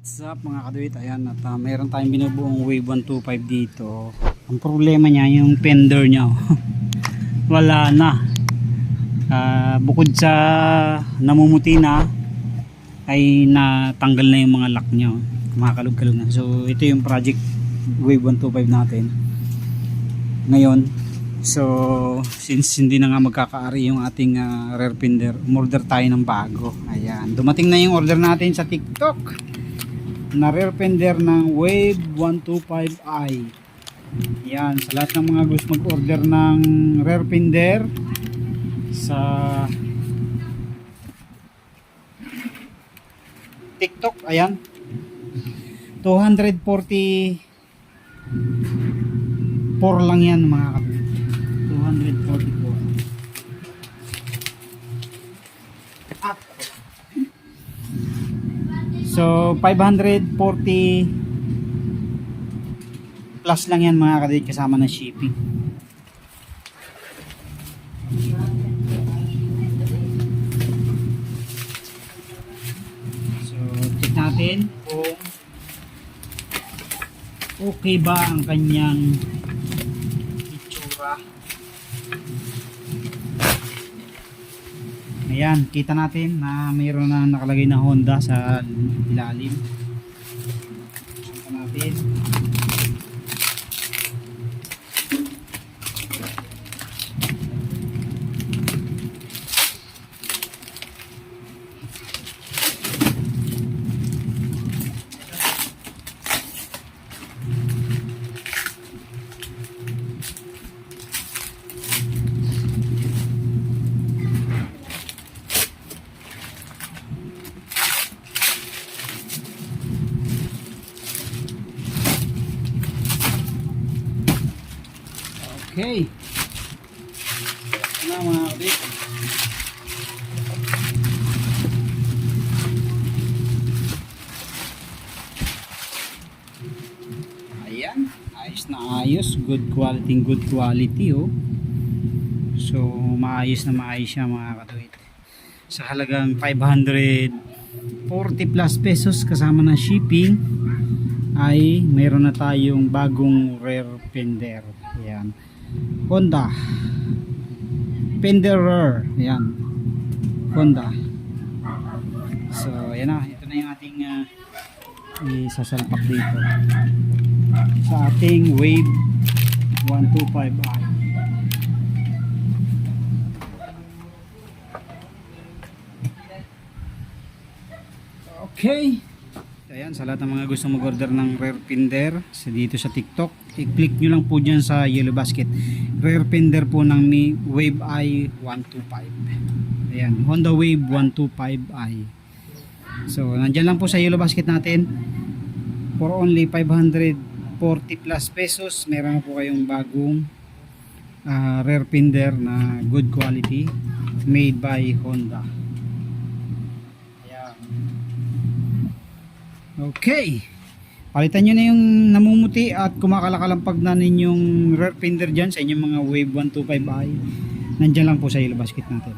What's up mga kaduit, ayan at mayroon tayong binubuong Wave 125 dito. Ang problema niya yung fender niya wala na, bukod sa namumuti na ay natanggal na yung mga lock niya, kumakalog-kalog na. So ito yung project Wave 125 natin ngayon. So since hindi na nga magkakaari yung ating rear fender, umorder tayo ng bago. Ayan, dumating na yung order natin sa TikTok na rear fender ng Wave 125i. Yan, sa lahat ng mga gusto mag-order ng rear fender sa TikTok, ayan, 244 lang yan mga kapatid, 244. So 540 plus lang yan mga kadit, kasama ng shipping. So check natin kung okay ba ang kanyang itsura. Ayan, kita natin na mayroon na nakalagay na Honda sa ilalim. Kita natin. Okay. Ito na mga kabit. Ayan, ayos na ayos, good quality oh. So maayos na maayos siya mga kabit. Sa halagang 540 plus pesos kasama na shipping ay mayroon na tayong bagong rear fender. Ayan, Honda Fenderer, ayan, Honda. So ayan na, ito na yung ating isasalpak dito sa ating Wave 125i. Okay, ayan, sa lahat ng mga gusto mag-order ng rear fender dito sa TikTok, i-click nyo lang po dyan sa yellow basket, rear fender po ng Wave i 125. Ayan, Honda Wave 125i. So nandyan lang po sa yellow basket natin for only 540 plus pesos. Meron po kayong bagong rear fender na good quality, made by Honda. Ayan. Okay, palitan nyo na yung namumuti at kumakalakalampag na ninyong rear fender dyan sa inyong mga Wave 125i. Nandyan lang po sa yellow basket natin.